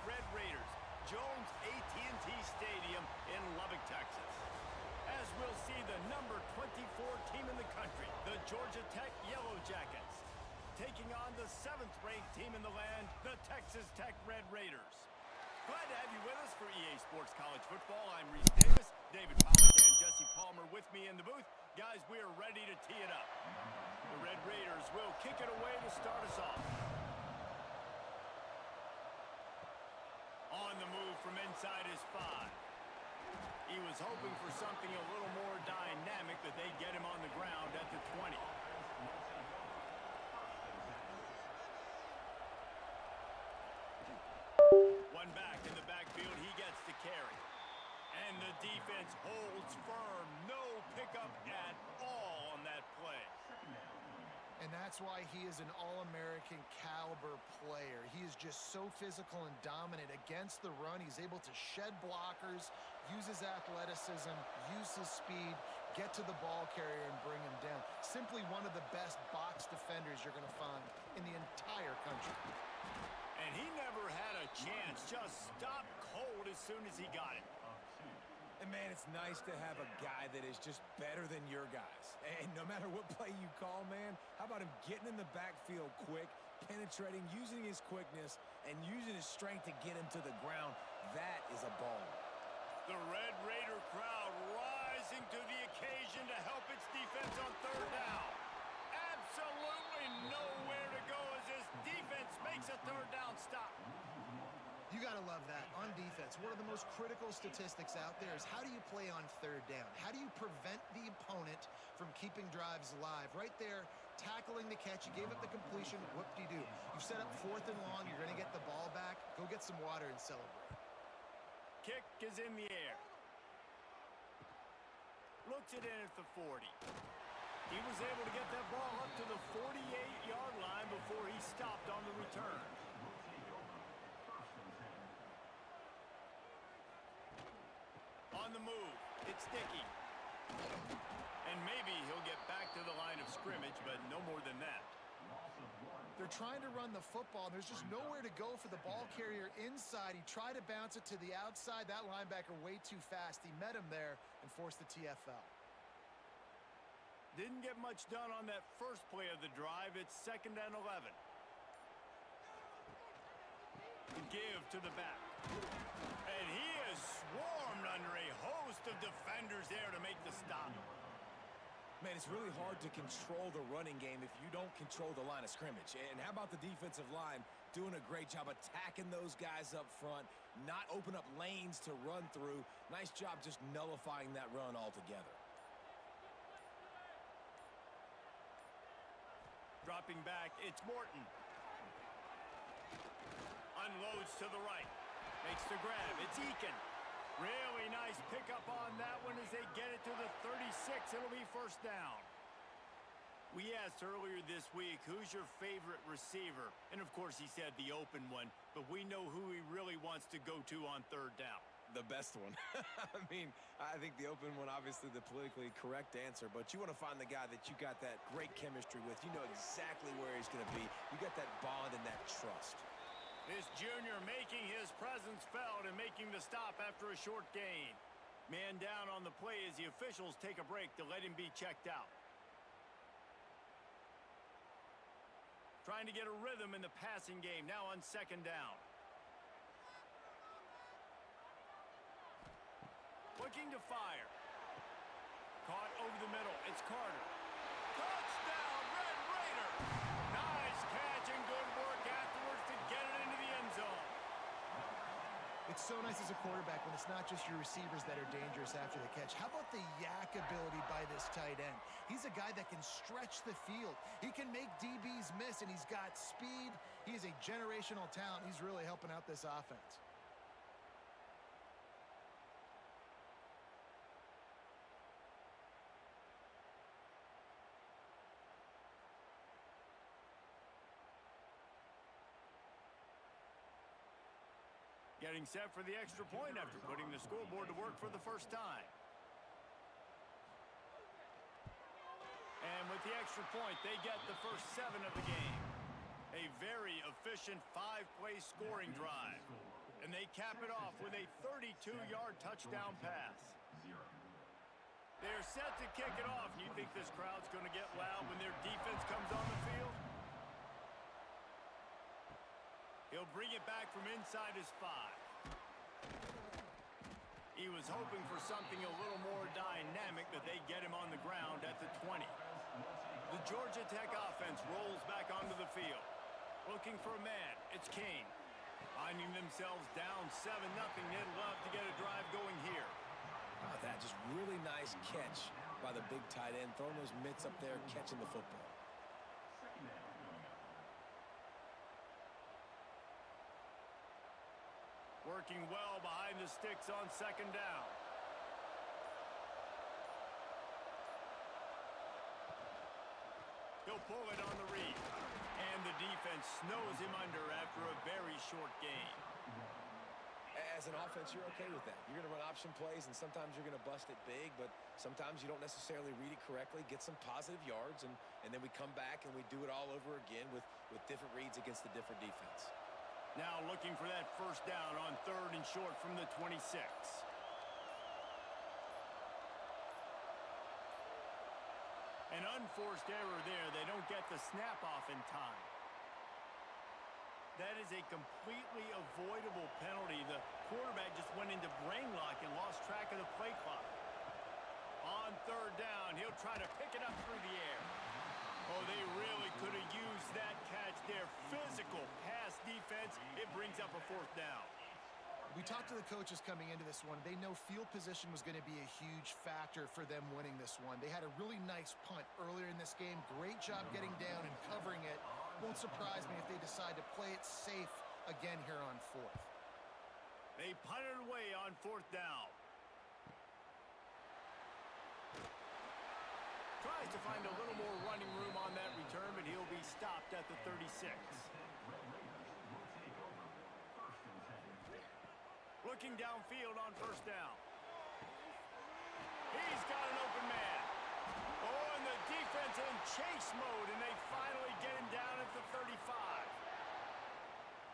Red Raiders, Jones AT&T Stadium in Lubbock, Texas. As we'll see the number 24 team in the country, the Georgia Tech Yellow Jackets, taking on the 7th-ranked team in the land, the Texas Tech Red Raiders. Glad to have you with us for EA Sports College Football. I'm Reese Davis, David Pollack and Jesse Palmer with me in the booth. Guys, we are ready to tee it up. The Red Raiders will kick it away to start us off. On the move from inside his 5. He was hoping for something a little more dynamic, that they'd get him on the ground at the 20. One back in the backfield, he gets to carry. And the defense holds firm. No pickup at all on that play. And that's why he is an All-American caliber player. He is just so physical and dominant against the run. He's able to shed blockers, use his athleticism, use his speed, get to the ball carrier and bring him down. Simply one of the best box defenders you're going to find in the entire country. And he never had a chance. Just stopped cold as soon as he got it. And man, it's nice to have a guy that is just better than your guys. And no matter what play you call, man, how about him getting in the backfield quick, penetrating, using his quickness, and using his strength to get him to the ground? That is a ball. The Red Raider crowd rising to the occasion to help its defense on 3rd down. Absolutely nowhere to go as this defense makes a 3rd down stop. You got to love that. On defense, one of the most critical statistics out there is how do you play on 3rd down? How do you prevent the opponent from keeping drives alive? Right there, tackling the catch. You gave up the completion. Whoop-de-doo. You've set up 4th and long. You're going to get the ball back. Go get some water and celebrate. Kick is in the air. Looks it in at the 40. He was able to get that ball up to the 48-yard line before he stopped on the return. On the move, it's Dickey. And maybe he'll get back to the line of scrimmage, but no more than that. They're trying to run the football. There's just nowhere to go for the ball carrier inside. He tried to bounce it to the outside. That linebacker way too fast. He met him there and forced the TFL. Didn't get much done on that first play of the drive. It's 2nd and 11. Give to the back. And he is swarmed under a host of defenders there to make the stop. Man, it's really hard to control the running game if you don't control the line of scrimmage. And how about the defensive line doing a great job attacking those guys up front, not open up lanes to run through. Nice job just nullifying that run altogether. Dropping back, it's Morton. Unloads to the right. Makes the grab. It's Eakin. Really nice pickup on that one as they get it to the 36. It'll be 1st down. We asked earlier this week, who's your favorite receiver? And of course he said the open one, but we know who he really wants to go to on 3rd down. The best one. I mean, I think the open one, obviously the politically correct answer, but you want to find the guy that you got that great chemistry with. You know exactly where he's going to be. You got that bond and that trust. This junior making his presence felt and making the stop after a short gain. Man down on the play as the officials take a break to let him be checked out. Trying to get a rhythm in the passing game now on 2nd down. Looking to fire. Caught over the middle. It's Carter. Touchdown, Red Raider! Nice catch and good work afterwards to get it into the end zone. It's so nice as a quarterback when it's not just your receivers that are dangerous after the catch. How about the yak ability by this tight end? He's a guy that can stretch the field. He can make DBs miss, and he's got speed. He is a generational talent. He's really helping out this offense. Getting set for the extra point after putting the scoreboard to work for the first time. And with the extra point, they get the first 7 of the game. A very efficient 5-play scoring drive. And they cap it off with a 32-yard touchdown pass. They're set to kick it off. You think this crowd's going to get loud when their defense comes on the field? He'll bring it back from inside his 5. He was hoping for something a little more dynamic, but they get him on the ground at the 20. The Georgia Tech offense rolls back onto the field. Looking for a man, it's Kane. Finding themselves down 7-0, they'd love to get a drive going here. How about that? Just really nice catch by the big tight end, throwing those mitts up there, catching the football. Working well behind the sticks on 2nd down. He'll pull it on the read. And the defense snows him under after a very short game. As an offense, you're okay with that. You're going to run option plays, and sometimes you're going to bust it big, but sometimes you don't necessarily read it correctly, get some positive yards, and then we come back and we do it all over again with different reads against the different defense. Now looking for that 1st down on 3rd and short from the 26. An unforced error there. They don't get the snap off in time. That is a completely avoidable penalty. The quarterback just went into brain lock and lost track of the play clock. On 3rd down, he'll try to pick it up through the air. Oh, they really could have used that catch there. Physical pass defense. It brings up a 4th down. We talked to the coaches coming into this one. They know field position was going to be a huge factor for them winning this one. They had a really nice punt earlier in this game. Great job getting down and covering it. Won't surprise me if they decide to play it safe again here on 4th. They punted away on 4th down. Tries to find a little more running room on that return, but he'll be stopped at the 36. Looking downfield on 1st down. He's got an open man. Oh, and the defense in chase mode, and they finally get him down at the 35.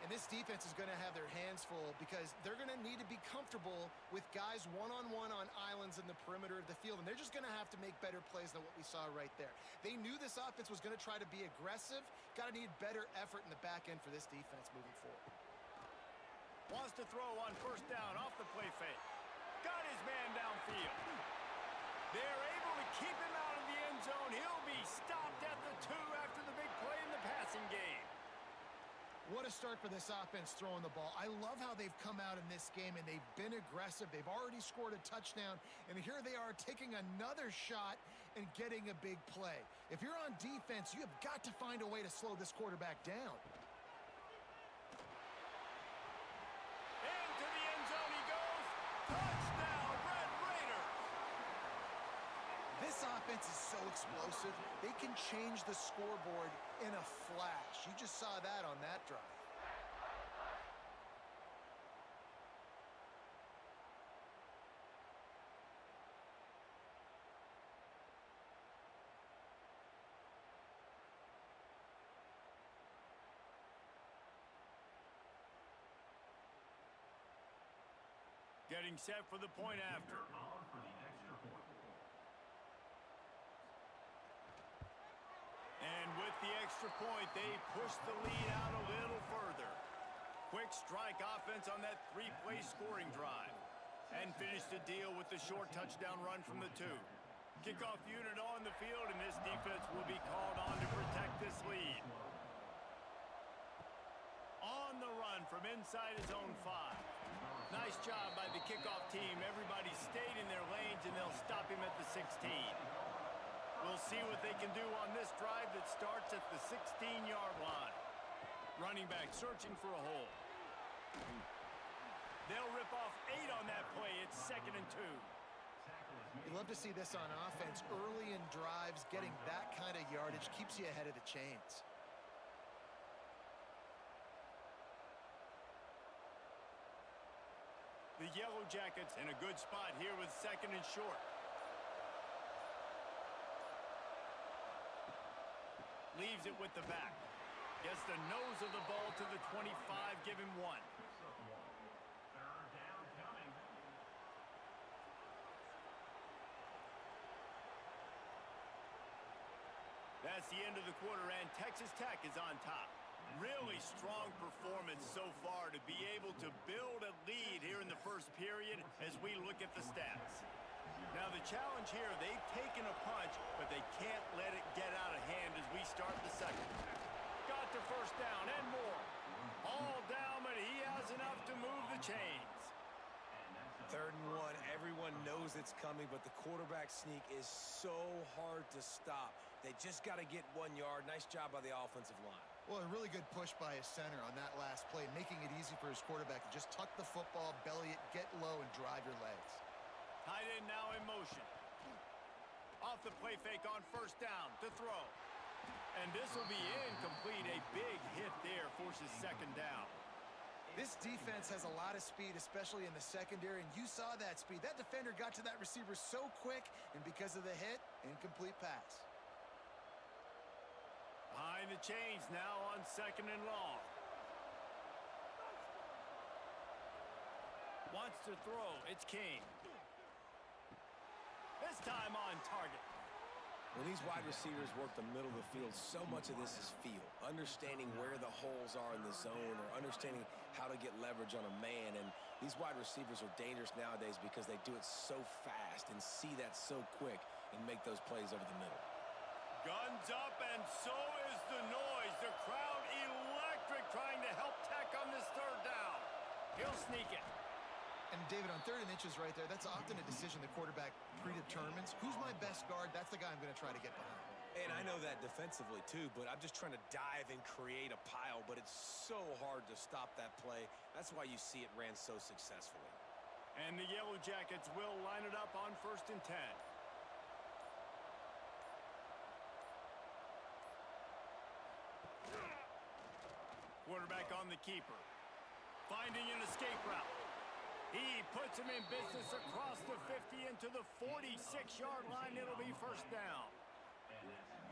And this defense is going to have their hands full because they're going to need to be comfortable with guys one-on-one on islands in the perimeter of the field, and they're just going to have to make better plays than what we saw right there. They knew this offense was going to try to be aggressive. Got to need better effort in the back end for this defense moving forward. Wants to throw on 1st down off the play fake. Got his man downfield. They're able to keep him out of the end zone. He'll be stopped at the 2 after the big play in the passing game. What a start for this offense throwing the ball. I love how they've come out in this game, and they've been aggressive. They've already scored a touchdown, and here they are taking another shot and getting a big play. If you're on defense, you have got to find a way to slow this quarterback down. Into the end zone he goes. Touchdown, Red Raiders! This offense is so explosive, they can change the scoreboard in a flash. You just saw that on that drive. Getting set for the point after. And with the extra point, they push the lead out a little further. Quick strike offense on that 3-play scoring drive. And finish the deal with the short touchdown run from the 2. Kickoff unit on the field, and this defense will be called on to protect this lead. On the run from inside his own 5. Nice job by the kickoff team. Everybody stayed in their lanes, and they'll stop him at the 16. We'll see what they can do on this drive that starts at the 16-yard line. Running back searching for a hole. They'll rip off 8 on that play. It's 2nd and 2. You love to see this on offense. Early in drives, getting that kind of yardage keeps you ahead of the chains. The Yellow Jackets in a good spot here with 2nd and short. Leaves it with the back. Gets the nose of the ball to the 25, give him 1. past the end of the quarter, and Texas Tech is on top. Really strong performance so far to be able to build a lead here in the first period as we look at the stats. Now the challenge here, they've taken a punch, but they can't let it get out of hand as we start the second. Got the first down and more. All down, but he has enough to move the chains. 3rd and 1, everyone knows it's coming, but the quarterback sneak is so hard to stop. They just got to get 1 yard. Nice job by the offensive line. Well, a really good push by his center on that last play, making it easy for his quarterback to just tuck the football, belly it, get low, and drive your legs. Tight end now in motion. Off the play fake on first down to throw. And this will be incomplete. A big hit there forces 2nd down. This defense has a lot of speed, especially in the secondary, and you saw that speed. That defender got to that receiver so quick, and because of the hit, incomplete pass. Behind the chains now on 2nd and long. Wants to throw. It's King. This time on target. When these wide receivers work the middle of the field, so much of this is feel. Understanding where the holes are in the zone or understanding how to get leverage on a man. And these wide receivers are dangerous nowadays because they do it so fast and see that so quick and make those plays over the middle. Guns up, and so is the noise. The crowd electric trying to help Tech on this 3rd down. He'll sneak it. And David, on 3rd and inches right there, that's often a decision the quarterback predetermines. Who's my best guard? That's the guy I'm going to try to get behind. And I know that defensively too, but I'm just trying to dive and create a pile, but it's so hard to stop that play. That's why you see it ran so successfully. And the Yellow Jackets will line it up on 1st and 10. Quarterback on the keeper. Finding an escape route. He puts him in business across the 50 into the 46-yard line. It'll be 1st down.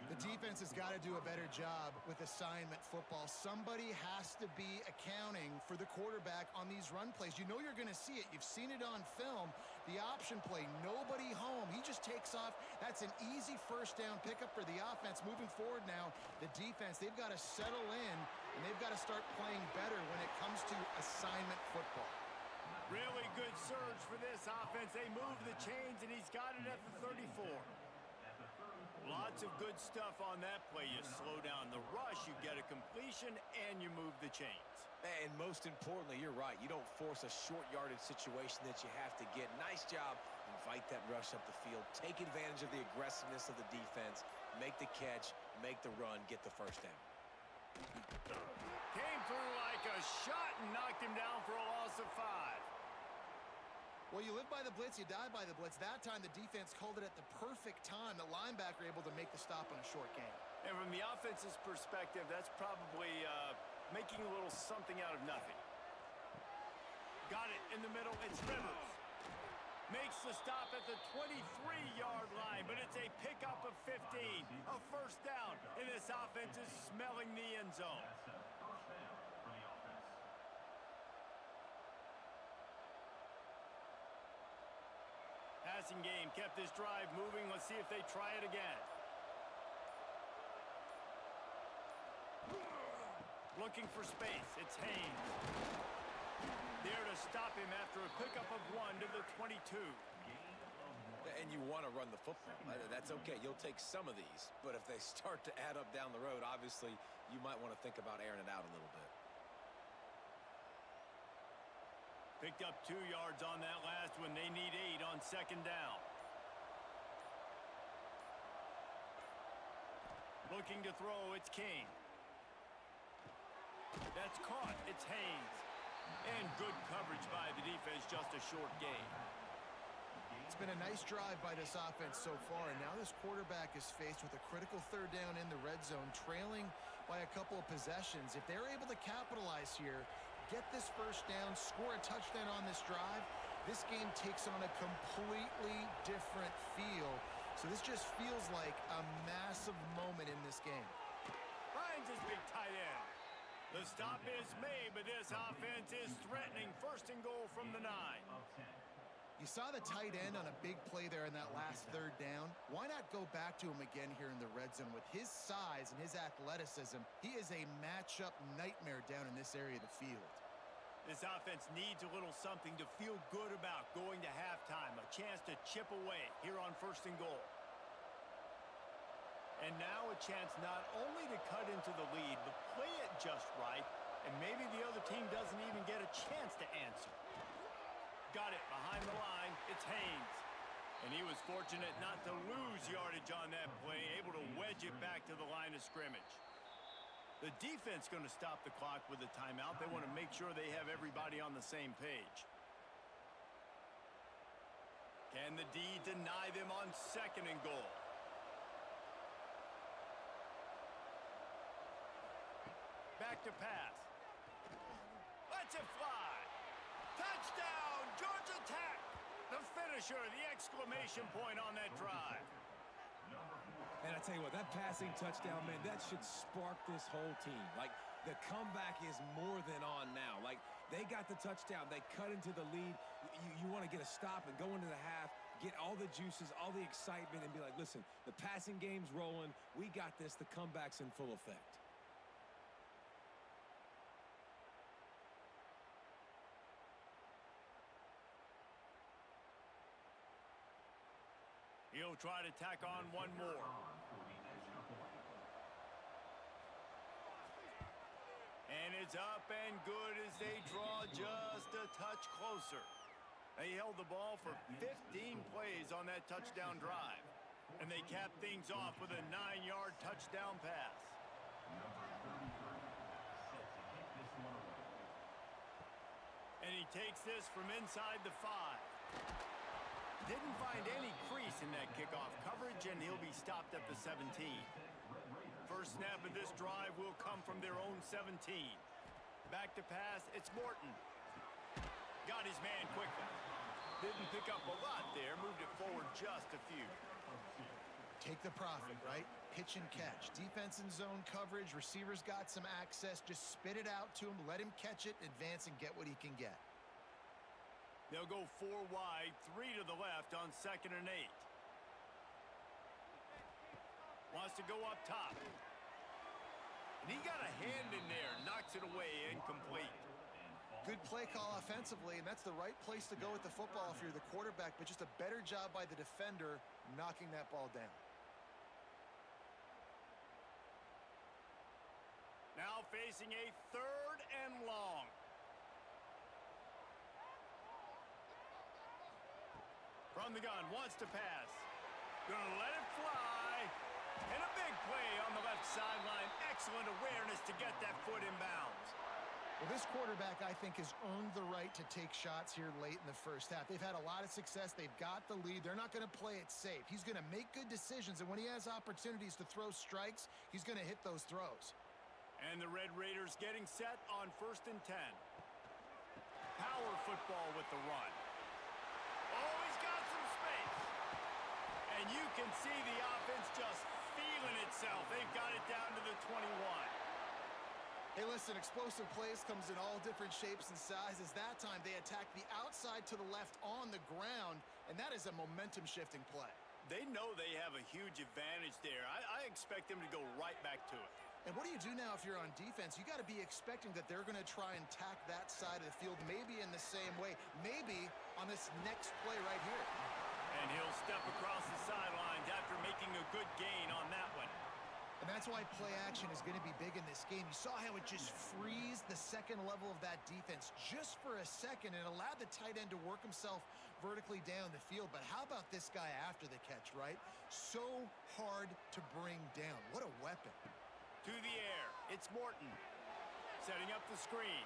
The defense has got to do a better job with assignment football. Somebody has to be accounting for the quarterback on these run plays. You know you're going to see it. You've seen it on film. The option play, nobody home. He just takes off. That's an easy 1st down pickup for the offense. Moving forward now, the defense, they've got to settle in, and they've got to start playing better when it comes to assignment football. Really good surge for this offense. They move the chains, and he's got it at the 34. Lots of good stuff on that play. You slow down the rush, you get a completion, and you move the chains. And most importantly, you're right. You don't force a short yardage situation that you have to get. Nice job. Invite that rush up the field. Take advantage of the aggressiveness of the defense. Make the catch, make the run, get the 1st down. Came through like a shot and knocked him down for a loss of 5. Well, you live by the blitz, you die by the blitz. That time, the defense called it at the perfect time. The linebacker able to make the stop on a short gain. And from the offense's perspective, that's probably making a little something out of nothing. Got it in the middle. It's Rivers. Makes the stop at the 23-yard line, but it's a pickup of 15. A 1st down, and this offense is smelling the end zone. Passing game kept this drive moving. Let's see if they try it again. Looking for space. It's Haynes. There to stop him after a pickup of 1 to the 22. And you want to run the football. That's okay. You'll take some of these. But if they start to add up down the road, obviously, you might want to think about airing it out a little bit. Picked up 2 yards on that last one. They need 8 on 2nd down. Looking to throw, it's King. That's caught, it's Haynes. And good coverage by the defense, just a short gain. It's been a nice drive by this offense so far, and now this quarterback is faced with a critical 3rd down in the red zone, trailing by a couple of possessions. If they're able to capitalize here, get this 1st down, score a touchdown on this drive, this game takes on a completely different feel. So this just feels like a massive moment in this game. Finds his big tight end. The stop is made, but this offense is threatening. 1st and goal from the 9. You saw the tight end on a big play there in that last third down. Why not go back to him again here in the red zone? With his size and his athleticism, he is a matchup nightmare down in this area of the field. This offense needs a little something to feel good about going to halftime. A chance to chip away here on 1st and goal. And now a chance not only to cut into the lead, but play it just right. And maybe the other team doesn't even get a chance to answer. Got it behind the line. It's Haynes. And he was fortunate not to lose yardage on that play, able to wedge it back to the line of scrimmage. The defense going to stop the clock with a timeout. They want to make sure they have everybody on the same page. Can the D deny them on 2nd and goal? Back to pass. Lets it fly. Touchdown, Georgia Tech. The finisher, the exclamation point on that drive. And I tell you what, that passing touchdown, man, that should spark this whole team. Like, the comeback is more than on now. Like, they got the touchdown. They cut into the lead. You want to get a stop and go into the half, get all the juices, all the excitement, and be like, listen, the passing game's rolling. We got this. The comeback's in full effect. He'll try to tack on one more. And it's up and good as they draw just a touch closer. They held the ball for 15 plays on that touchdown drive. And they capped things off with a 9-yard touchdown pass. And he takes this from inside the 5. Didn't find any crease in that kickoff coverage, and he'll be stopped at the 17. First snap of this drive will come from their own 17. Back to pass, it's Morton. Got his man quickly. Didn't pick up a lot there, moved it forward just a few. Take the profit, right? Pitch and catch. Defense in zone coverage. Receivers got some access. Just spit it out to him. Let him catch it, advance, and get what he can get. They'll go 4 wide, 3 to the left on 2nd and 8. Wants to go up top. And he got a hand in there, knocks it away, incomplete. Good play call offensively, and that's the right place to go with the football if you're the quarterback, but just a better job by the defender knocking that ball down. Now facing a 3rd and long. From the gun, wants to pass. Gonna let it fly. And a big play on the left sideline. Excellent awareness to get that foot in bounds. Well, this quarterback, I think, has earned the right to take shots here late in the first half. They've had a lot of success. They've got the lead. They're not going to play it safe. He's going to make good decisions, and when he has opportunities to throw strikes, he's going to hit those throws. And the Red Raiders getting set on 1st and 10. Power football with the run. Oh, he's got some space. And you can see the offense just feeling itself. They've got it down to the 21. Hey, listen, explosive plays comes in all different shapes and sizes. That time, they attack the outside to the left on the ground, and that is a momentum-shifting play. They know they have a huge advantage there. I expect them to go right back to it. And what do you do now if you're on defense? You got to be expecting that they're going to try and tack that side of the field, maybe in the same way, maybe on this next play right here. And he'll step across the sidelines after making a good gain on that one. And that's why play action is going to be big in this game. You saw how it just freezed the second level of that defense just for a second and allowed the tight end to work himself vertically down the field. But how about this guy after the catch, right? So hard to bring down. What a weapon. To the air, it's Morton. Setting up the screen.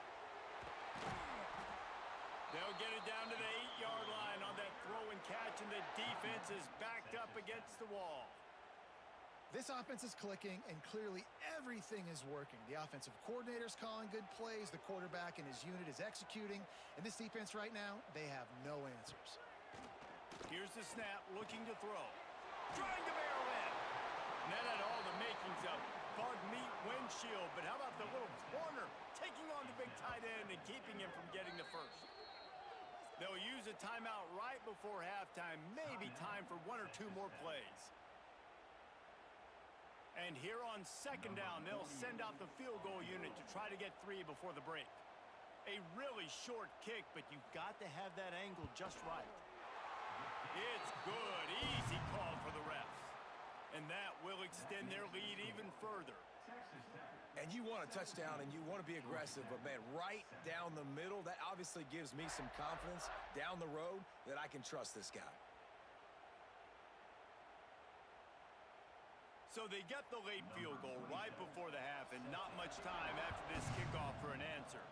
They'll get it down to the 8-yard line on that throw and catch, and the defense is backed up against the wall. This offense is clicking, and clearly everything is working. The offensive coordinator's calling good plays. The quarterback and his unit is executing. And this defense right now, they have no answers. Here's the snap, looking to throw. Trying to barrel in. And that had all the makings of bug meat windshield. But how about the little corner taking on the big tight end and keeping him from getting the first? They'll use a timeout right before halftime, maybe time for one or two more plays. And here on second down, they'll send out the field goal unit to try to get 3 before the break. A really short kick, but you've got to have that angle just right. It's good. Easy call for the refs. And that will extend their lead even further. And you want a touchdown and you want to be aggressive, but man, right down the middle, that obviously gives me some confidence down the road that I can trust this guy. So they get the late field goal right before the half and not much time after this kickoff for an answer.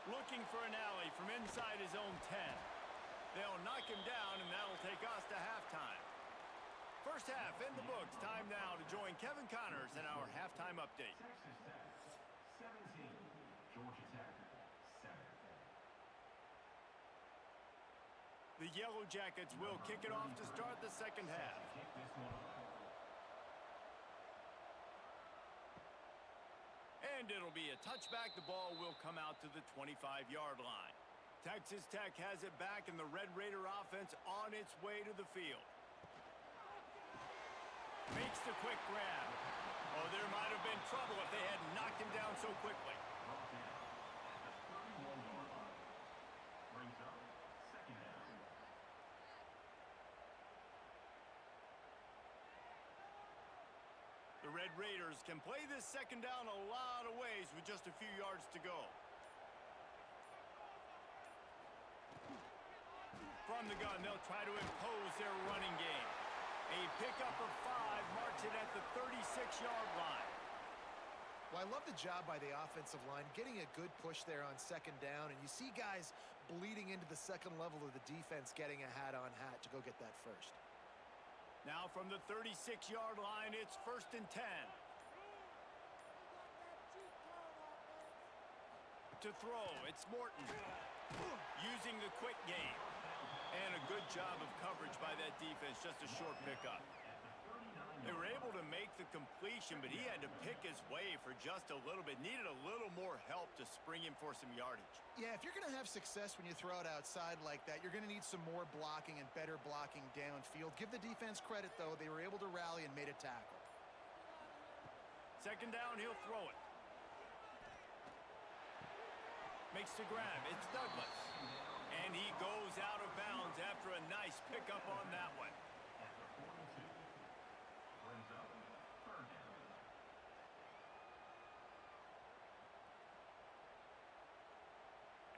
Looking for an alley from inside his own 10. They'll knock him down, and that'll take us to halftime. First half in the books. Time now to join Kevin Connors in our halftime update. Texas Tech 17, Georgia Tech 7. The Yellow Jackets will kick it off to start the second half. And it'll be a touchback. The ball will come out to the 25-yard line. Texas Tech has it back, and the Red Raider offense on its way to the field. Makes the quick grab. Oh, there might have been trouble if they had knocked him down so quickly. Brings up second down. The Red Raiders can play this second down a lot of ways with just a few yards to go. From the gun, they'll try to impose their running game. A pickup of 5 marks it at the 36-yard line. Well, I love the job by the offensive line, getting a good push there on second down, and you see guys bleeding into the second level of the defense getting a hat-on-hat to go get that first. Now from the 36-yard line, it's 1st and 10. To throw, it's Morton. Using the quick game. And a good job of coverage by that defense, just a short pickup. They were able to make the completion, but he had to pick his way for just a little bit. Needed a little more help to spring him for some yardage. Yeah, if you're going to have success when you throw it outside like that, you're going to need some more blocking and better blocking downfield. Give the defense credit, though. They were able to rally and made a tackle. Second down, he'll throw it. Makes the grab. It's Douglas. And he goes out of bounds after a nice pickup on that one. Brings up third down.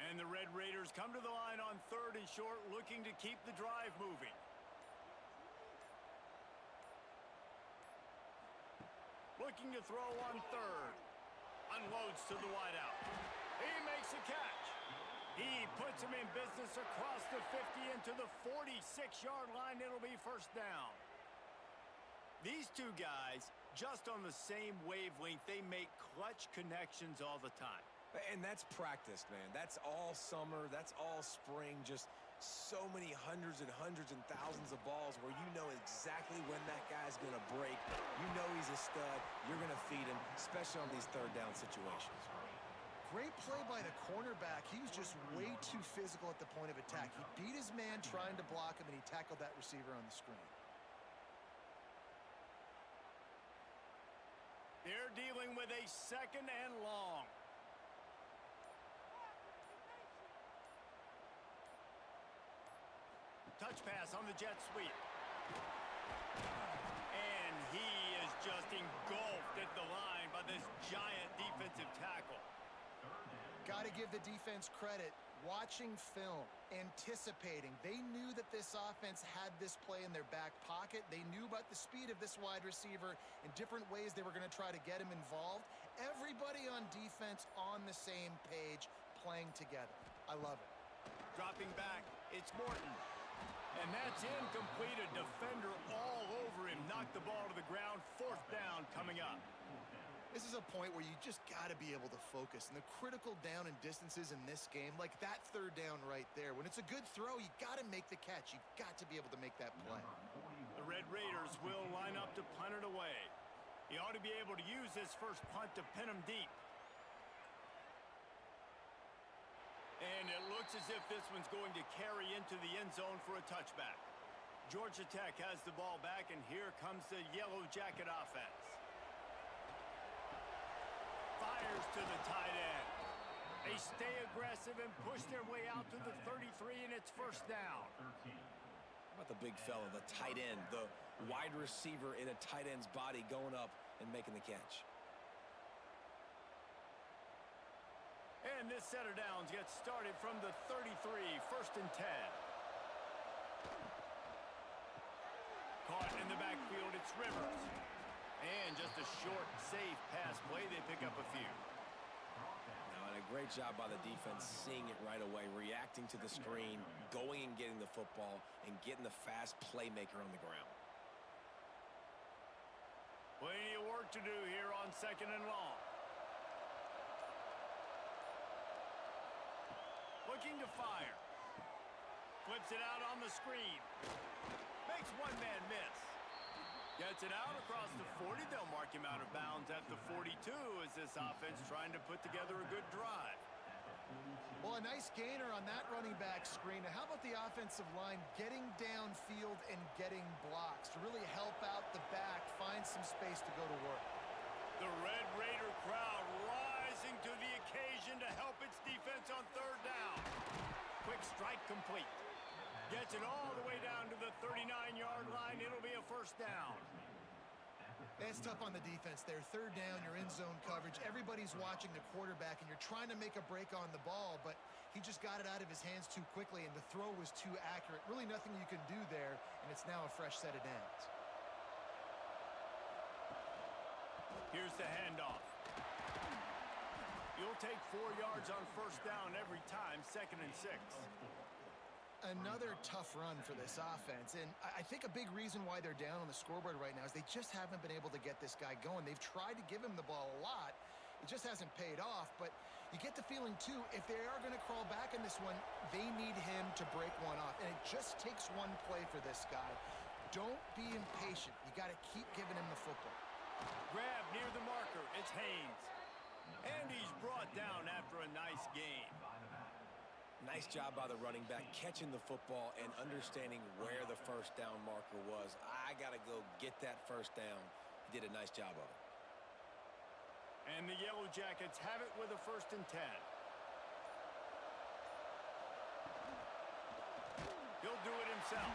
And the Red Raiders come to the line on 3rd and short, looking to keep the drive moving. Looking to throw on 3rd. Unloads to the wideout. He makes a catch. He puts him in business across the 50 into the 46-yard line. It'll be first down. These two guys, just on the same wavelength, they make clutch connections all the time. And that's practice, man. That's all summer. That's all spring. Just so many hundreds and thousands of balls where you know exactly when that guy's going to break. You know he's a stud. You're going to feed him, especially on these third down situations. Great play by the cornerback. He was just way too physical at the point of attack. He beat his man trying to block him, and he tackled that receiver on the screen. They're dealing with a second and long. Touch pass on the jet sweep. And he is just engulfed at the line by this giant defensive tackle. Got to give the defense credit. Watching film, anticipating. They knew that this offense had this play in their back pocket. They knew about the speed of this wide receiver in different ways they were going to try to get him involved. Everybody on defense on the same page, playing together. I love it. Dropping back, it's Morton. And that's incomplete. A defender all over him. Knocked the ball to the ground. 4th down coming up. This is a point where you just got to be able to focus. And the critical down and distances in this game, like that 3rd down right there, when it's a good throw, you got to make the catch. You've got to be able to make that play. The Red Raiders will line up to punt it away. He ought to be able to use this first punt to pin him deep. And it looks as if this one's going to carry into the end zone for a touchback. Georgia Tech has the ball back, and here comes the Yellow Jacket offense. Fires to the tight end. They stay aggressive and push their way out to the 33, and it's first down. How about the big fella, the tight end, the wide receiver in a tight end's body going up and making the catch? And this set of downs gets started from the 33, first and 10. Caught in the backfield, it's Rivers. And just a short, safe pass play. They pick up a few. Now, and a great job by the defense seeing it right away, reacting to the screen, going and getting the football, and getting the fast playmaker on the ground. Plenty of work to do here on second and long. Looking to fire. Flips it out on the screen. Makes one man miss. Gets it out across the 40. They'll mark him out of bounds at the 42 as this offense trying to put together a good drive. Well, a nice gainer on that running back screen. Now, how about the offensive line getting downfield and getting blocks to really help out the back, find some space to go to work? The Red Raider crowd rising to the occasion to help its defense on third down. Quick strike complete. Gets it all the way down to the 39-yard line. It'll be a first down. It's tough on the defense there. Third down, you're in zone coverage. Everybody's watching the quarterback, and you're trying to make a break on the ball, but he just got it out of his hands too quickly, and the throw was too accurate. Really nothing you can do there, and it's now a fresh set of downs. Here's the handoff. You'll take 4 yards on first down every time, second and 6. Another tough run for this offense, and I think a big reason why they're down on the scoreboard right now is they just haven't been able to get this guy going. They've tried to give him the ball a lot. It just hasn't paid off, but you get the feeling, too, if they are going to crawl back in this one, they need him to break one off, and it just takes one play for this guy. Don't be impatient. You got to keep giving him the football. Grab near the marker. It's Haynes. And he's brought down after a nice gain. Nice job by the running back catching the football and understanding where the first down marker was. I got to go get that first down. He did a nice job of it. And the Yellow Jackets have it with a first and 10. He'll do it himself.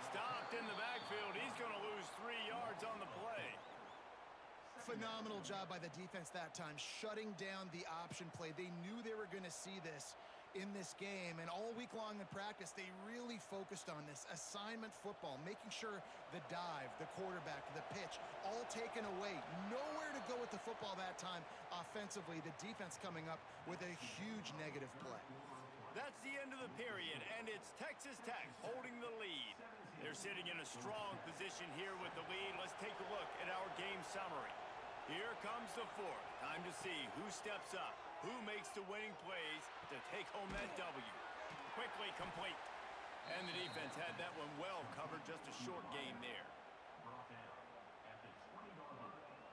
Stopped in the backfield. He's going to lose 3 yards on the play. Phenomenal job by the defense that time, shutting down the option play. They knew they were going to see this in this game, and all week long in practice, they really focused on this assignment football, making sure the dive, the quarterback, the pitch, all taken away. Nowhere to go with the football that time offensively. The defense coming up with a huge negative play. That's the end of the period, and it's Texas Tech holding the lead. They're sitting in a strong position here with the lead. Let's take a look at our game summary. Here comes the fourth. Time to see who steps up, who makes the winning plays to take home that W. Quickly complete. And the defense had that one well covered, just a short game there. Brought down at the 20-yard line.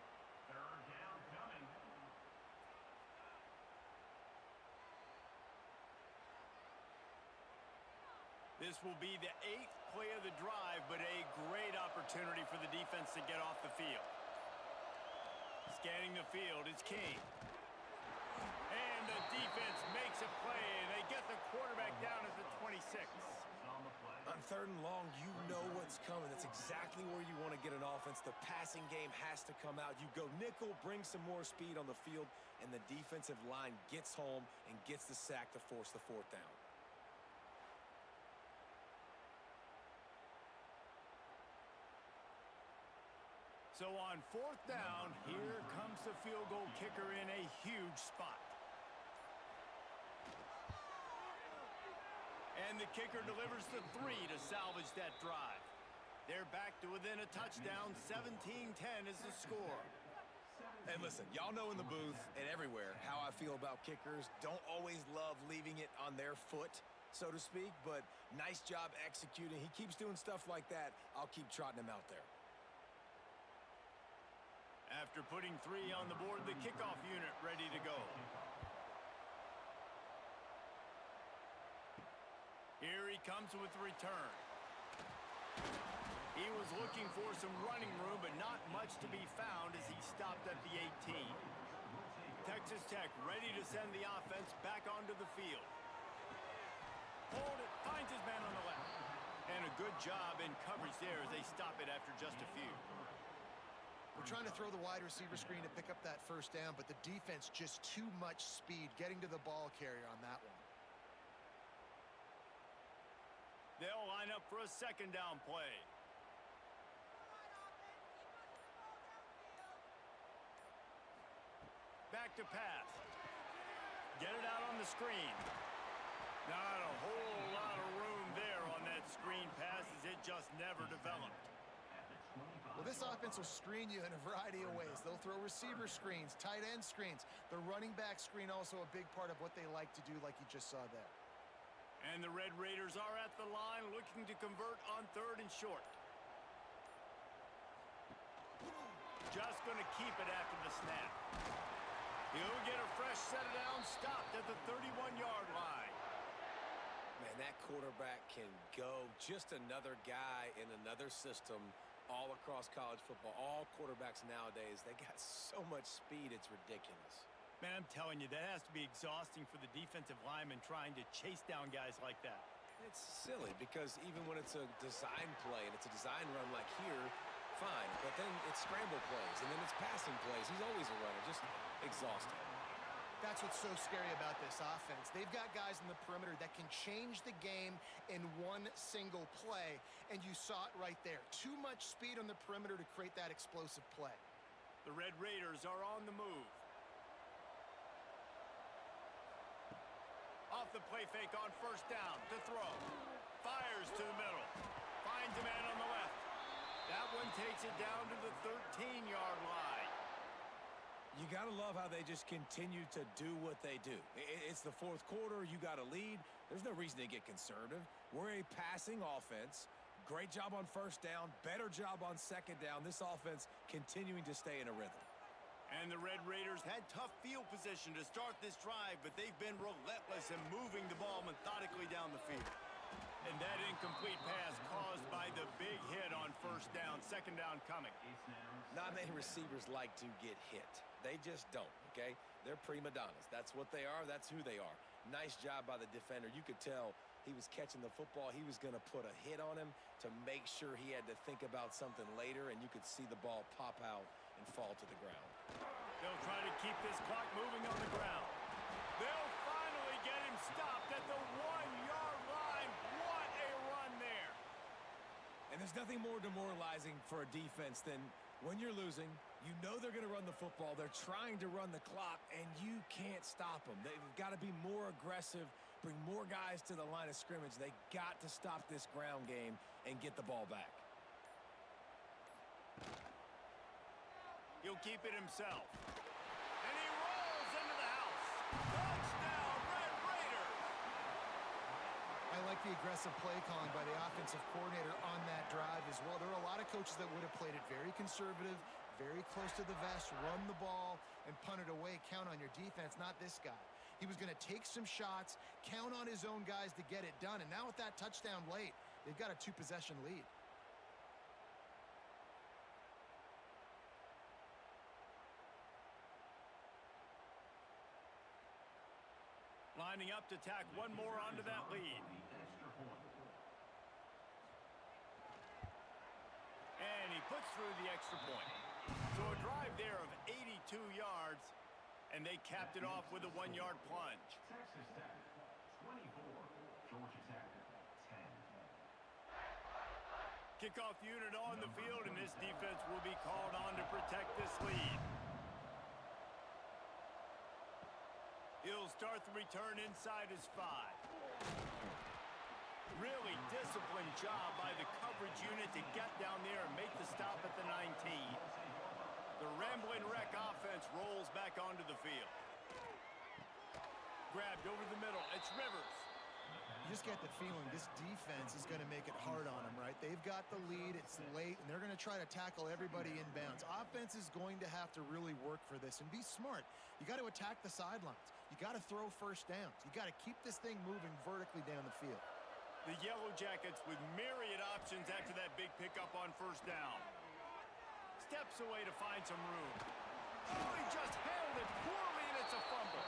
Third down coming. This will be the 8th play of the drive, but a great opportunity for the defense to get off the field. Scanning the field, it's King. And the defense makes a play, and they get the quarterback down at the 26. On third and long, you know what's coming. That's exactly where you want to get an offense. The passing game has to come out. You go nickel, bring some more speed on the field, and the defensive line gets home and gets the sack to force the fourth down. So on fourth down, here comes the field goal kicker in a huge spot. And the kicker delivers the 3 to salvage that drive. They're back to within a touchdown. 17-10 is the score. And listen, y'all know in the booth and everywhere how I feel about kickers. Don't always love leaving it on their foot, so to speak, but nice job executing. He keeps doing stuff like that. I'll keep trotting him out there. After putting 3 on the board, the kickoff unit ready to go. Here he comes with the return. He was looking for some running room, but not much to be found as he stopped at the 18. Texas Tech ready to send the offense back onto the field. Hold it, finds his man on the left. And a good job in coverage there as they stop it after just a few. We're trying to throw the wide receiver screen to pick up that first down, but the defense just too much speed getting to the ball carrier on that one. They'll line up for a second down play. Back to pass. Get it out on the screen. Not a whole lot of room there on that screen pass as it just never developed. Well, this offense will screen you in a variety of ways. They'll throw receiver screens, tight end screens. The running back screen also a big part of what they like to do, like you just saw there. And the Red Raiders are at the line looking to convert on 3rd and short. Just going to keep it after the snap. He'll get a fresh set of down, stopped at the 31-yard line. Man, that quarterback can go. Just another guy in another system all across college football. All quarterbacks nowadays, they got so much speed, it's ridiculous. Man, I'm telling you, that has to be exhausting for the defensive lineman trying to chase down guys like that. It's silly because even when it's a design play and it's a design run like here, fine. But then it's scramble plays and then it's passing plays. He's always a runner, just exhausting. That's what's so scary about this offense. They've got guys in the perimeter that can change the game in one single play, and you saw it right there. Too much speed on the perimeter to create that explosive play. The Red Raiders are on the move. Off the play fake on 1st down to throw. Fires to the middle. Finds a man on the left. That one takes it down to the 13-yard line. You got to love how they just continue to do what they do. It's the 4th quarter. You got a lead. There's no reason to get conservative. We're a passing offense. Great job on 1st down. Better job on 2nd down. This offense continuing to stay in a rhythm. And the Red Raiders had tough field position to start this drive, but they've been relentless in moving the ball methodically down the field. And that incomplete pass caused by the big hit on 1st down, 2nd down coming. Not many receivers like to get hit. They just don't, okay? They're prima donnas. That's what they are. That's who they are. Nice job by the defender. You could tell he was catching the football. He was going to put a hit on him to make sure he had to think about something later, and you could see the ball pop out and fall to the ground. They'll try to keep this clock moving on the ground. They'll finally get him stopped at the 1-yard line. What a run there. And there's nothing more demoralizing for a defense than when you're losing, you know they're going to run the football. They're trying to run the clock, and you can't stop them. They've got to be more aggressive, bring more guys to the line of scrimmage. They got to stop this ground game and get the ball back. He'll keep it himself. And he rolls into the house. Touchdown, Red Raiders! I like the aggressive play calling by the offensive coordinator on that drive as well. There are a lot of coaches that would have played it very conservative, very close to the vest, run the ball, and punt it away. Count on your defense, not this guy. He was going to take some shots, count on his own guys to get it done. And now with that touchdown late, they've got a 2-possession lead. Lining up to tack one more onto that lead. And he puts through the extra point. So a drive there of 82 yards, and they capped it off with a 1-yard plunge. Texas Tech, 24. Georgia Tech, 10. Kickoff unit on the field, and this defense will be called on to protect this lead. He'll start the return inside his 5. Really disciplined job by the coverage unit to get down there and make the stop at the 19. The Rambling Wreck offense rolls back onto the field. Grabbed over the middle. It's Rivers. You just get the feeling this defense is going to make it hard on them, right? They've got the lead. It's late, and they're going to try to tackle everybody inbounds. Offense is going to have to really work for this and be smart. You got to attack the sidelines. You got to throw 1st downs. You got to keep this thing moving vertically down the field. The Yellow Jackets with myriad options after that big pickup on first down. Steps away to find some room. Oh, he just handled it poorly, and it's a fumble.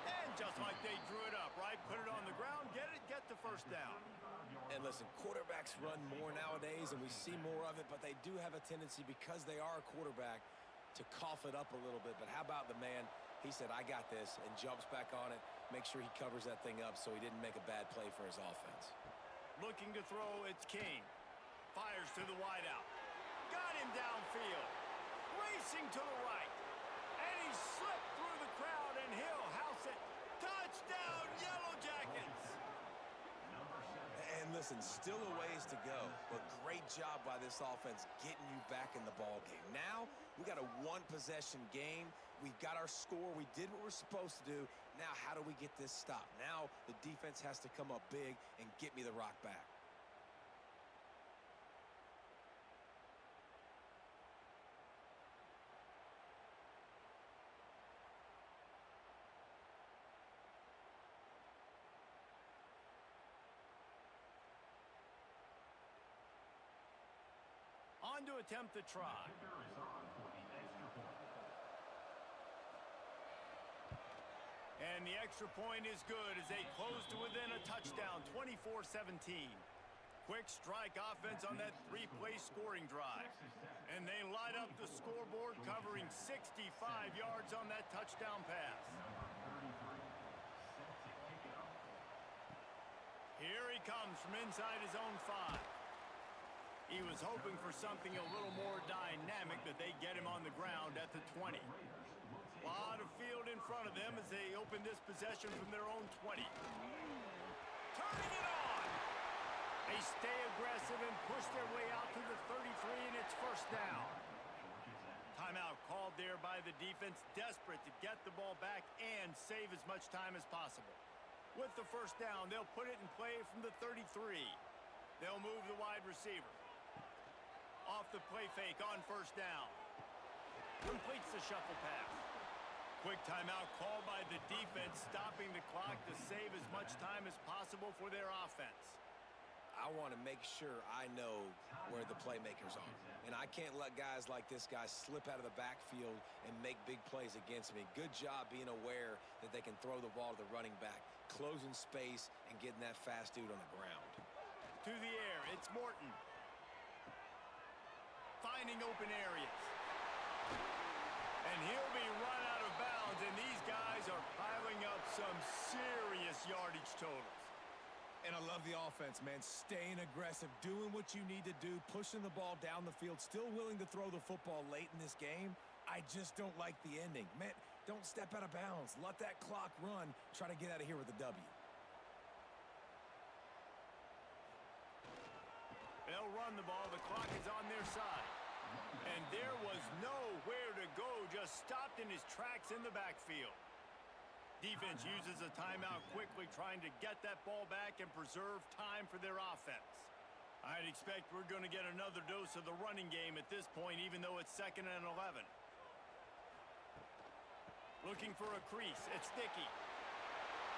And just like they drew it up, right? Put it on the ground, get the first down. And listen, quarterbacks run more nowadays, and we see more of it, but they do have a tendency, because they are a quarterback, to cough it up a little bit. But how about the man? He said, I got this, and jumps back on it, make sure he covers that thing up so he didn't make a bad play for his offense. Looking to throw, it's King. Fires to the wideout. Got him downfield. Racing to the right. And he slipped through the crowd, and he'll house it. Touchdown, Yellow Jackets! And listen, still a ways to go, but great job by this offense getting you back in the ball game. Now, we got a one-possession game. We've got our score. We did what we're supposed to do. Now, how do we get this stopped? Now, the defense has to come up big and get me the rock back. On to attempt the try. And the extra point is good as they close to within a touchdown, 24-17. Quick strike offense on that three-play scoring drive. And they light up the scoreboard, covering 65 yards on that touchdown pass. Here he comes from inside his own 5. He was hoping for something a little more dynamic, that they get him on the ground at the 20. A lot of field in front of them as they open this possession from their own 20. Turning it on! They stay aggressive and push their way out to the 33, and it's first down. Timeout called there by the defense, desperate to get the ball back and save as much time as possible. With the first down, they'll put it in play from the 33. They'll move the wide receiver. Off the play fake on first down. Completes the shuffle pass. Quick timeout called by the defense, stopping the clock to save as much time as possible for their offense. I want to make sure I know where the playmakers are. And I can't let guys like this guy slip out of the backfield and make big plays against me. Good job being aware that they can throw the ball to the running back, closing space, and getting that fast dude on the ground. To the air, it's Morton. Finding open areas. And he'll be run out of bounds, and these guys are piling up some serious yardage totals. And I love the offense, man. Staying aggressive, doing what you need to do, pushing the ball down the field, still willing to throw the football late in this game. I just don't like the ending. Man, don't step out of bounds. Let that clock run. Try to get out of here with a W. They'll run the ball. The clock is on their side. And there was nowhere to go, just stopped in his tracks in the backfield. Defense uses a timeout quickly, trying to get that ball back and preserve time for their offense. I'd expect we're going to get another dose of the running game at this point, even though it's 2nd and 11. Looking for a crease. It's Dickey.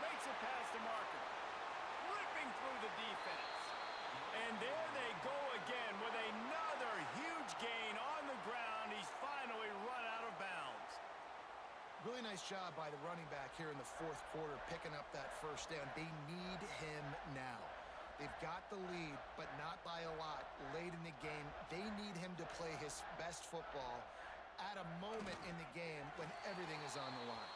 Makes it past the marker. Ripping through the defense. And there they go again with another huge gain on the ground. He's finally run out of bounds. Really nice job by the running back here in the 4th quarter, picking up that first down. They need him now. They've got the lead, but not by a lot late in the game. They need him to play his best football at a moment in the game when everything is on the line.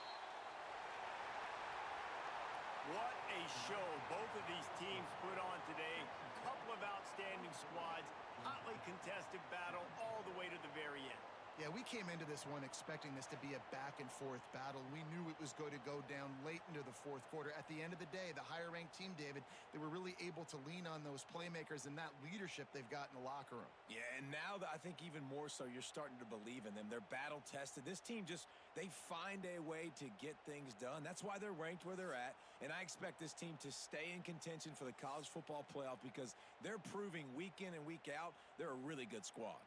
What a show both of these teams put on today. Couple of outstanding squads, hotly contested battle all the way to the very end. Yeah, we came into this one expecting this to be a back-and-forth battle. We knew it was going to go down late into the 4th quarter. At the end of the day, the higher-ranked team, David, they were really able to lean on those playmakers and that leadership they've got in the locker room. Yeah, and now I think even more so, you're starting to believe in them. They're battle-tested. This team they find a way to get things done. That's why they're ranked where they're at, and I expect this team to stay in contention for the college football playoff because they're proving week in and week out they're a really good squad.